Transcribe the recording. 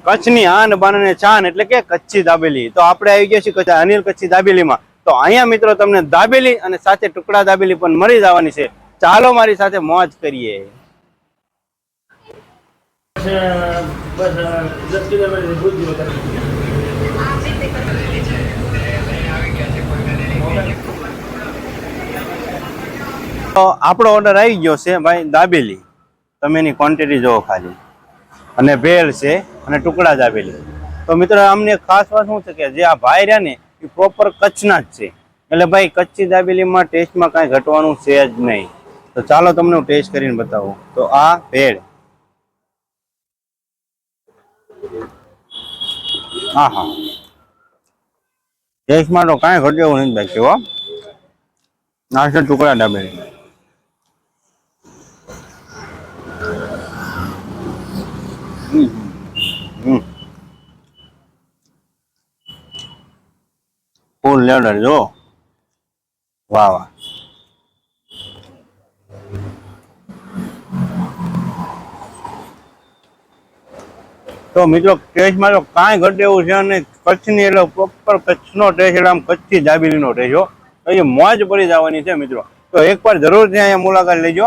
કચ્છની આન બાન અને શાન એટલે કે કચ્છી દાબેલી. તો આપણે આવી ગયા છીએ અનિલ કચ્છી દાબેલીમાં. તો અહીંયા મિત્રો તમને દાબેલી અને સાથે ટુકડા દાબેલી પણ મળી જવાની છે. ચાલો મારી સાથે મોજ કરીએ. તો આપણો ઓર્ડર આવી ગયો છે ભાઈ દાબેલી. તમે એની ક્વોન્ટિટી જોવો ખાલી. અને ભેળ છે અને ટુકડા દાબેલી. તો મિત્રો અમને ખાસ વાત શું છે કે જે આ ભાઈ રહ્યા ને એ પ્રોપર કચ્છના જ છે. એટલે ભાઈ કચ્છી દાબેલીમાં ટેસ્ટમાં કાંઈ ઘટવાનું છે જ નહીં. તો ચાલો તમને હું ટેસ્ટ કરીને બતાવું. તો આ ભેળ, હા હા, ટેસ્ટમાં તો કાંઈ ઘટે એવું નથી ભાઈ. કેવો આ છે ટુકડા દાબેલી. ફૂલ લેવડર જો, વાહ વાહ. તો મિત્રો ટેસ્ટમાં તો કાંઈ ઘટે એવું છે અને કચ્છની એટલે પ્રોપર કચ્છનો ટેસ્ટ એટલે આમ કચ્છી દાબેલીનો ટેસ્ટ હો. તો એ મોજ પડી જવાની છે મિત્રો. તો એકવાર જરૂર ત્યાં અહીંયા મુલાકાત લેજો.